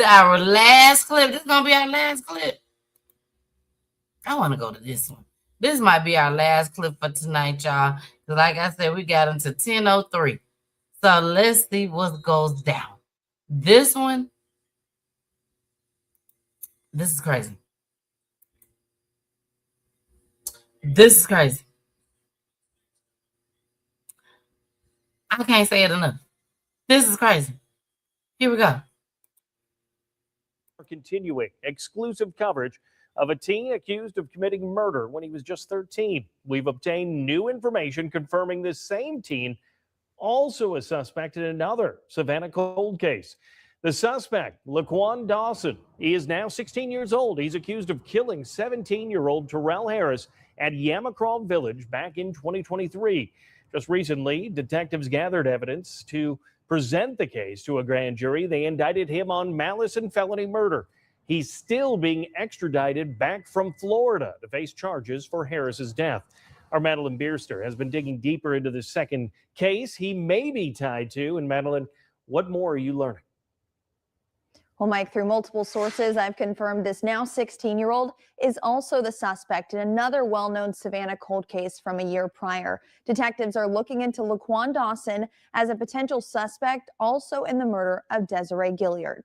our last clip, this is gonna be our last clip. I want to go to this one. This might be our last clip for tonight, y'all. Because like I said, we got until 10:03. So let's see what goes down. This one, this is crazy. This is crazy. I can't say it enough. This is crazy. Here we go. Continuing exclusive coverage of a teen accused of committing murder when he was just 13. We've obtained new information confirming this same teen also a suspect in another Savannah cold case. The suspect, Laquan Dawson, he is now 16 years old. He's accused of killing 17-year-old Terrell Harris at Yamacraw Village back in 2023. Just recently, detectives gathered evidence to present the case to a grand jury. They indicted him on malice and felony murder. He's still being extradited back from Florida to face charges for Harris's death. Our Madeline Bierster has been digging deeper into the second case he may be tied to. And Madeline, what more are you learning? Well, Mike, through multiple sources, I've confirmed this now 16-year-old is also the suspect in another well-known Savannah cold case from a year prior. Detectives are looking into Laquan Dawson as a potential suspect also in the murder of Desiree Gilliard.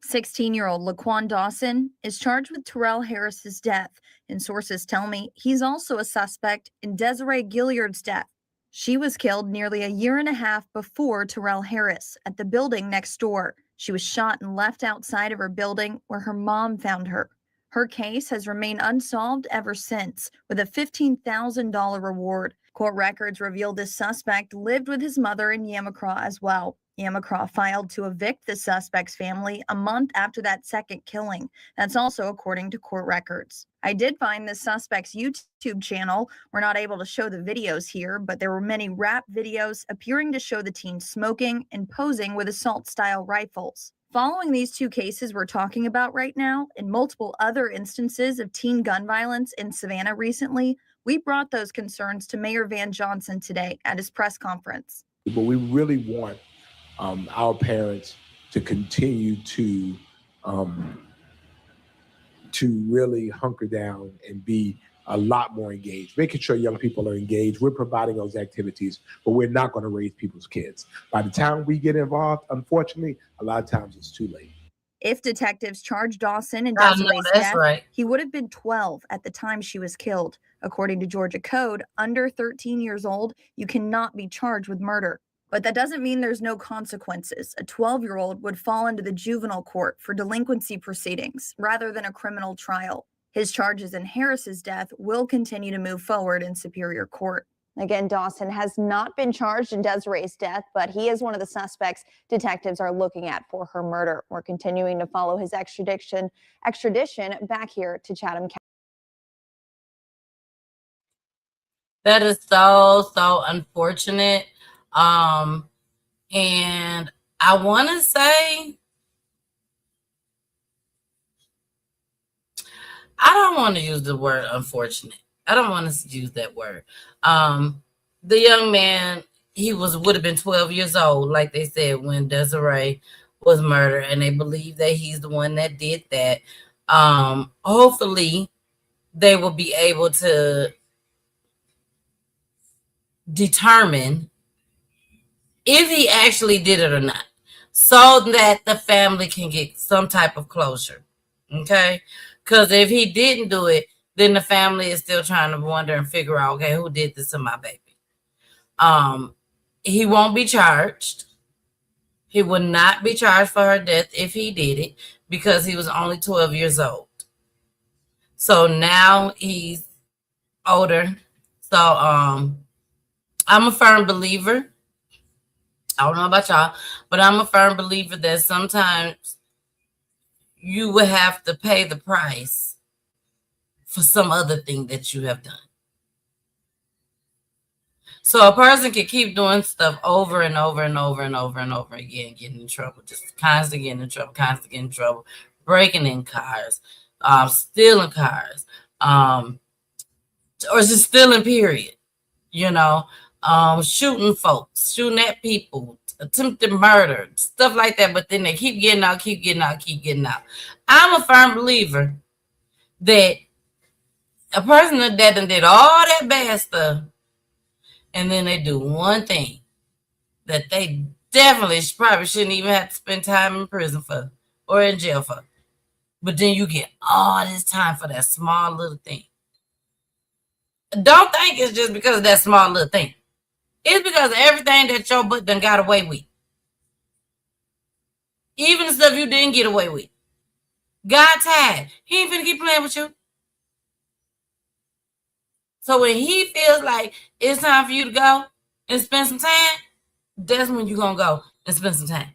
16-year-old Laquan Dawson is charged with Terrell Harris's death, and sources tell me he's also a suspect in Desiree Gilliard's death. She was killed nearly a year and a half before Terrell Harris at the building next door. She was shot and left outside of her building where her mom found her. Her case has remained unsolved ever since, with a $15,000 reward. Court records reveal this suspect lived with his mother in Yamacraw as well. Yamacraw filed to evict the suspect's family a month after that second killing. That's also according to court records. I did find the suspect's YouTube channel. We're not able to show the videos here, but there were many rap videos appearing to show the teen smoking and posing with assault-style rifles. Following these two cases we're talking about right now, and multiple other instances of teen gun violence in Savannah recently, we brought those concerns to Mayor Van Johnson today at his press conference. But we really want our parents to continue to really hunker down and be a lot more engaged, making sure young people are engaged. We're providing those activities, but we're not going to raise people's kids. By the time we get involved, unfortunately, a lot of times it's too late. If detectives charged Dawson in Desiree's death, right. He would have been 12 at the time she was killed. According to Georgia code, under 13 years old, you cannot be charged with murder. But that doesn't mean there's no consequences. A 12-year-old would fall into the juvenile court for delinquency proceedings rather than a criminal trial. His charges in Harris's death will continue to move forward in Superior Court. Again, Dawson has not been charged in Desiree's death, but he is one of the suspects detectives are looking at for her murder. We're continuing to follow his extradition back here to Chatham County. That is so unfortunate. And I want to say, I don't want to use the word unfortunate. I don't want to use that word. The young man, he would have been 12 years old, like they said, when Desiree was murdered, and they believe that he's the one that did that. Hopefully they will be able to determine if he actually did it or not, so that the family can get some type of closure. Okay, because if he didn't do it, then the family is still trying to wonder and figure out, okay, who did this to my baby? He won't be charged. He would not be charged for her death if he did it because he was only 12 years old. So now he's older. So I'm a firm believer. I don't know about y'all, but I'm a firm believer that sometimes you will have to pay the price for some other thing that you have done. So a person can keep doing stuff over and over and over and over and over again, getting in trouble, just constantly getting in trouble, constantly getting in trouble, breaking in cars, stealing cars, or just stealing, period. You know, shooting folks, shooting at people, attempted murder, stuff like that. But then they keep getting out, keep getting out, keep getting out. I'm a firm believer that a person that done did all that bad stuff, and then they do one thing that they definitely probably shouldn't even have to spend time in prison for or in jail for. But then you get all this time for that small little thing. Don't think it's just because of that small little thing. It's because of everything that your butt done got away with. Even the stuff you didn't get away with. God tired. He ain't finna keep playing with you. So when he feels like it's time for you to go and spend some time, that's when you're going to go and spend some time.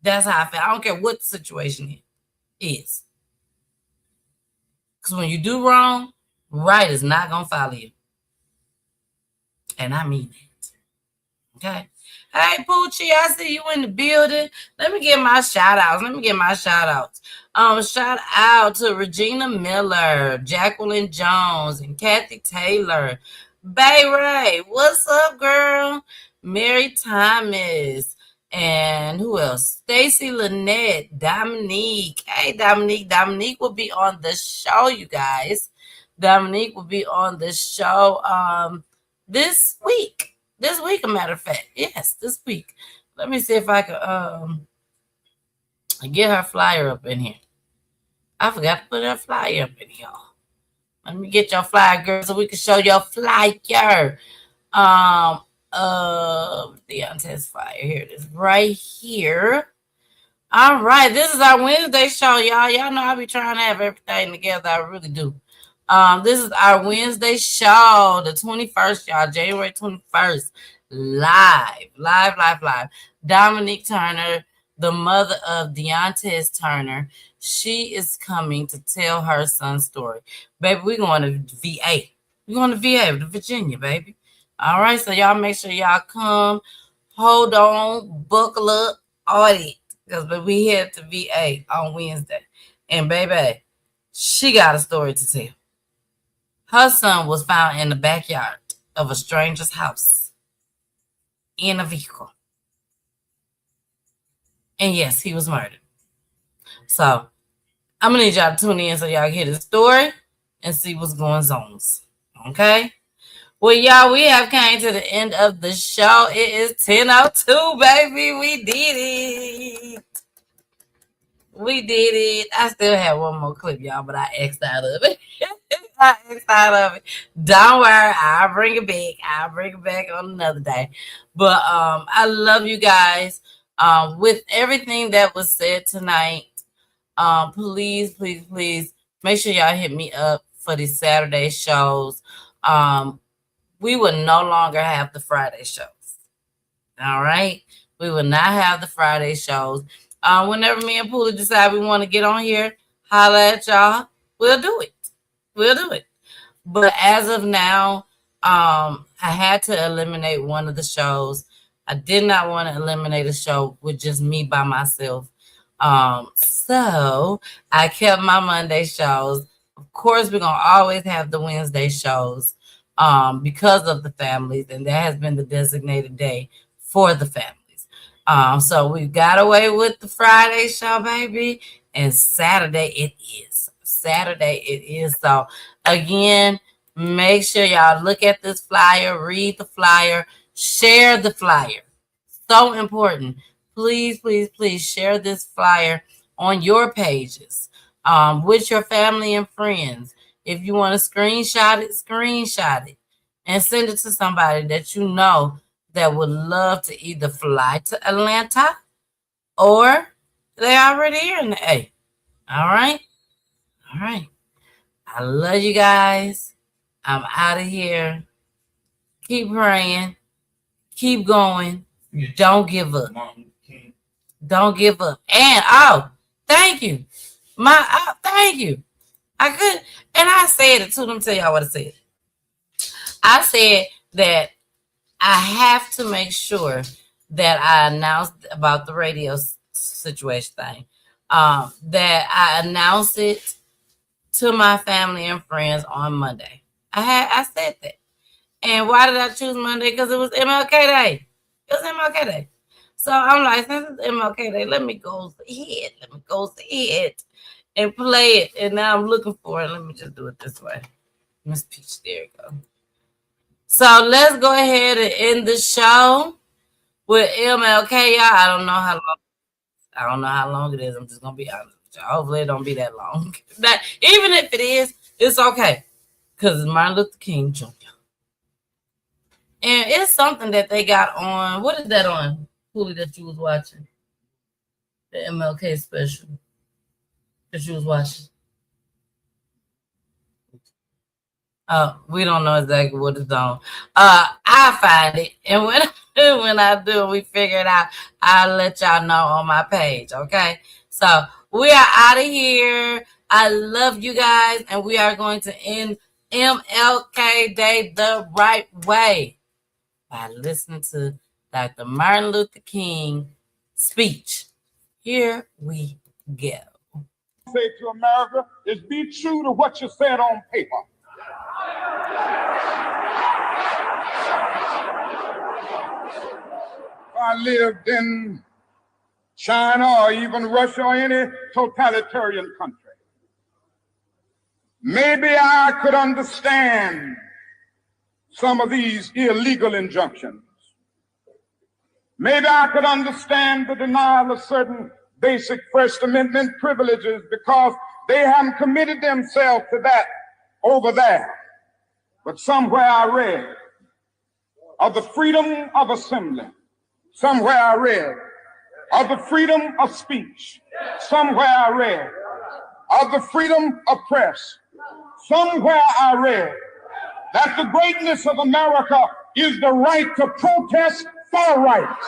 That's how I feel. I don't care what the situation is. Because when you do wrong, right is not going to follow you. And I mean it. Okay? Hey, Peachy, I see you in the building. Let me get my shout-outs. Shout out to Regina Miller, Jacqueline Jones, and Kathy Taylor. Bay Ray, what's up, girl? Mary Thomas. And who else? Stacy Lynette, Dominique. Hey, Dominique. Dominique will be on the show, you guys. Dominique will be on the show this week. This week, a matter of fact. Yes, this week. Let me see if I can get her flyer up in here. I forgot to put her flyer up in here. Let me get your flyer, girl, so we can show your flyer. Deontay's flyer. Here it is, right here. All right, this is our Wednesday show, y'all. Y'all know I be trying to have everything together. I really do. This is our Wednesday show, the 21st, y'all, January 21st, live. Dominique Turner, the mother of Deontay Turner, she is coming to tell her son's story. Baby, we're going to VA. We're going to VA, to Virginia, baby. All right, so y'all make sure y'all come, hold on, buckle up, all that, because we head to VA on Wednesday. And baby, she got a story to tell. Her son was found in the backyard of a stranger's house in a vehicle. And yes, he was murdered. So I'm going to need y'all to tune in so y'all can hear the story and see what's going on. Okay? Well, y'all, we have came to the end of the show. It is 10:02, baby. We did it. We did it. I still have one more clip, y'all, but I X'd out of it. Don't worry, I'll bring it back. I'll bring it back on another day. But I love you guys. With everything that was said tonight, please make sure y'all hit me up for these Saturday shows. We will no longer have the Friday shows. All right? We will not have the Friday shows. Whenever me and Poola decide we want to get on here, holla at y'all, we'll do it. But as of now, I had to eliminate one of the shows. I did not want to eliminate a show with just me by myself. So I kept my Monday shows. Of course, we're going to always have the Wednesday shows because of the families, and that has been the designated day for the families. So we got away with the Friday show, baby, and Saturday it is. So again, make sure y'all look at this flyer, read the flyer, share the flyer. So important. Please share this flyer on your pages. with your family and friends. If you want to screenshot it and send it to somebody that you know that would love to either fly to Atlanta or they're already here in the A. All right? All right. I love you guys. I'm out of here. Keep praying. Keep going. Don't give up. Don't give up. And thank you. Thank you. I could, and I said it too. Let me tell y'all what I said. I said that I have to make sure that I announce about the radio situation thing. That I announce it to my family and friends on Monday. I said that. And why did I choose Monday? Because it was MLK Day. It was MLK Day. So I'm like, since it's MLK Day, let me go ahead and play it. And now I'm looking for it. Let me just do it this way. Miss Peach, there you go. So let's go ahead and end the show with MLK. Y'all, I don't know how long it is. I'm just gonna be honest with y'all. Hopefully it don't be that long. Even if it is, it's okay. Because it's Martin Luther King Jr. And it's something that they got on. What is that on, Hulu, that you was watching? The MLK special that you was watching. We don't know exactly what it's on. I find it, and when I do, we figure it out. I'll let y'all know on my page. Okay, so we are out of here. I love you guys, and we are going to end MLK Day the right way by listening to Dr. Martin Luther King speech. Here we go. Say to America is be true to what you said on paper. If I lived in China or even Russia or any totalitarian country, maybe I could understand some of these illegal injunctions. Maybe I could understand the denial of certain basic First Amendment privileges because they haven't committed themselves to that over there. But somewhere I read of the freedom of assembly. Somewhere I read of the freedom of speech. Somewhere I read of the freedom of press. Somewhere I read that the greatness of America is the right to protest for rights.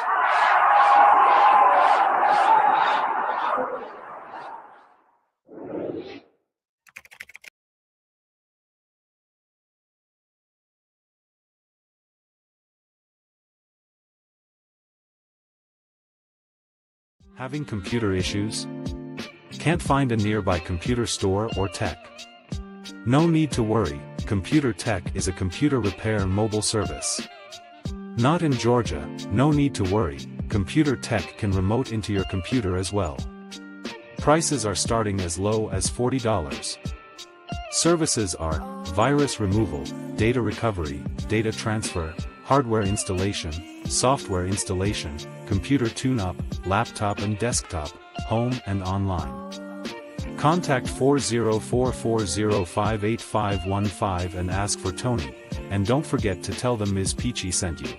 Having computer issues? Can't find a nearby computer store or tech? No need to worry, Computer Tech is a computer repair mobile service. Not in Georgia, no need to worry, Computer Tech can remote into your computer as well. Prices are starting as low as $40. Services are virus removal, data recovery, data transfer, hardware installation, software installation, computer tune-up, laptop and desktop, home and online. Contact 404-405-8515 and ask for Tony, and don't forget to tell them Ms. Peachy sent you.